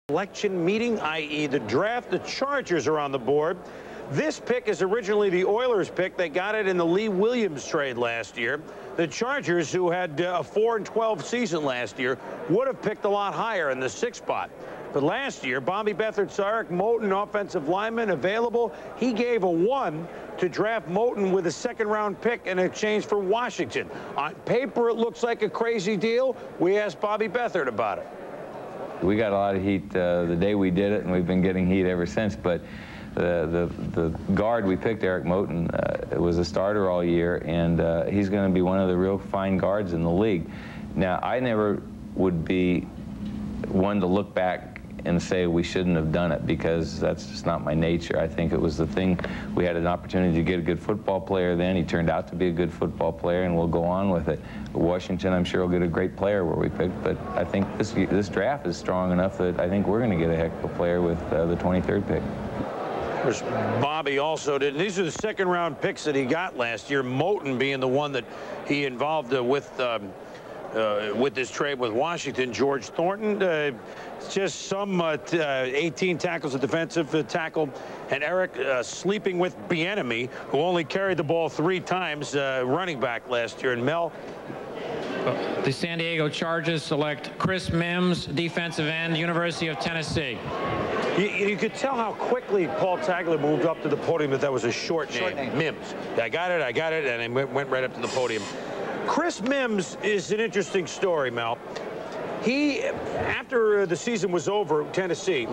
Election meeting, i.e. the draft. The Chargers are on the board. This pick is originally the Oilers pick. They got it in the Lee Williams trade last year. The Chargers, who had a 4-12 season last year, would have picked a lot higher in the 6th spot. But last year, Bobby Beathard saw Eric Moten, offensive lineman, available. He gave a 1 to draft Moten with a 2nd-round pick in exchange for Washington. On paper, it looks like a crazy deal. We asked Bobby Beathard about it. We got a lot of heat the day we did it, and we've been getting heat ever since. But the guard we picked, Eric Moten, was a starter all year, and he's going to be one of the real fine guards in the league. Now, I never would be one to look back and say we shouldn't have done it, because that's just not my nature. I think it was the thing. We had an opportunity to get a good football player then. He turned out to be a good football player, and we'll go on with it. Washington, I'm sure, will get a great player where we picked, but I think this draft is strong enough that I think we're going to get a heck of a player with the 23rd pick. Bobby also did. These are the 2nd-round picks that he got last year, Moten being the one that he involved with this trade with Washington. George Thornton, just some 18 tackles, a defensive tackle, and Eric sleeping with Bieniemy, who only carried the ball 3 times, running back last year. And Mel? The San Diego Chargers select Chris Mims, defensive end, University of Tennessee. You could tell how quickly Paul Tagliabue moved up to the podium that was a short name. Mims. I got it, and he went right up to the podium. Chris Mims is an interesting story, Mel. He, after the season was over, Tennessee,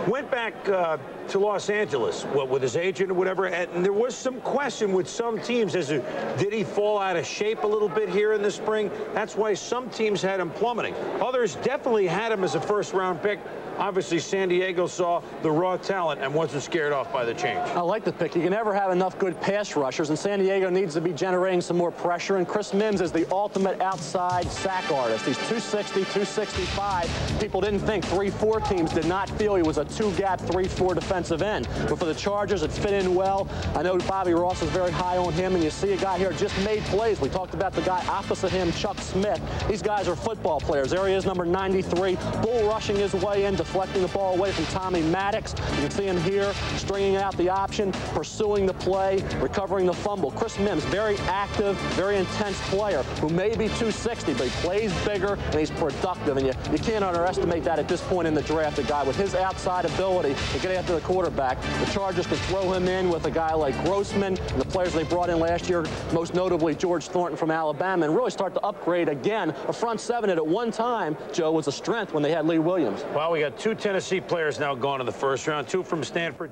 went back to Los Angeles, with his agent or whatever, and there was some question with some teams as to, did he fall out of shape a little bit here in the spring? That's why some teams had him plummeting. Others definitely had him as a 1st-round pick. Obviously, San Diego saw the raw talent and wasn't scared off by the change. I like the pick. You can never have enough good pass rushers, and San Diego needs to be generating some more pressure, and Chris Mims is the ultimate outside sack artist. He's 260, 265. People didn't think 3-4 teams did not feel he was a 2-gap, 3-4 defensive end. But for the Chargers, it fit in well. I know Bobby Ross is very high on him, and you see a guy here just made plays. We talked about the guy opposite him, Chuck Smith. These guys are football players. There he is, number 93, bull rushing his way in, deflecting the ball away from Tommy Maddox. You can see him here stringing out the option, pursuing the play, recovering the fumble. Chris Mims, very active, very intense player who may be 260, but he plays bigger and he's productive. And you can't underestimate that at this point in the draft. A guy with his outside ability to get after the quarterback. The Chargers could throw him in with a guy like Grossman and the players they brought in last year, most notably George Thornton from Alabama, and really start to upgrade again. A front 7 that at one time, Joe, was a strength when they had Lee Williams. Well, we got 2 Tennessee players now gone in the 1st round, 2 from Stanford.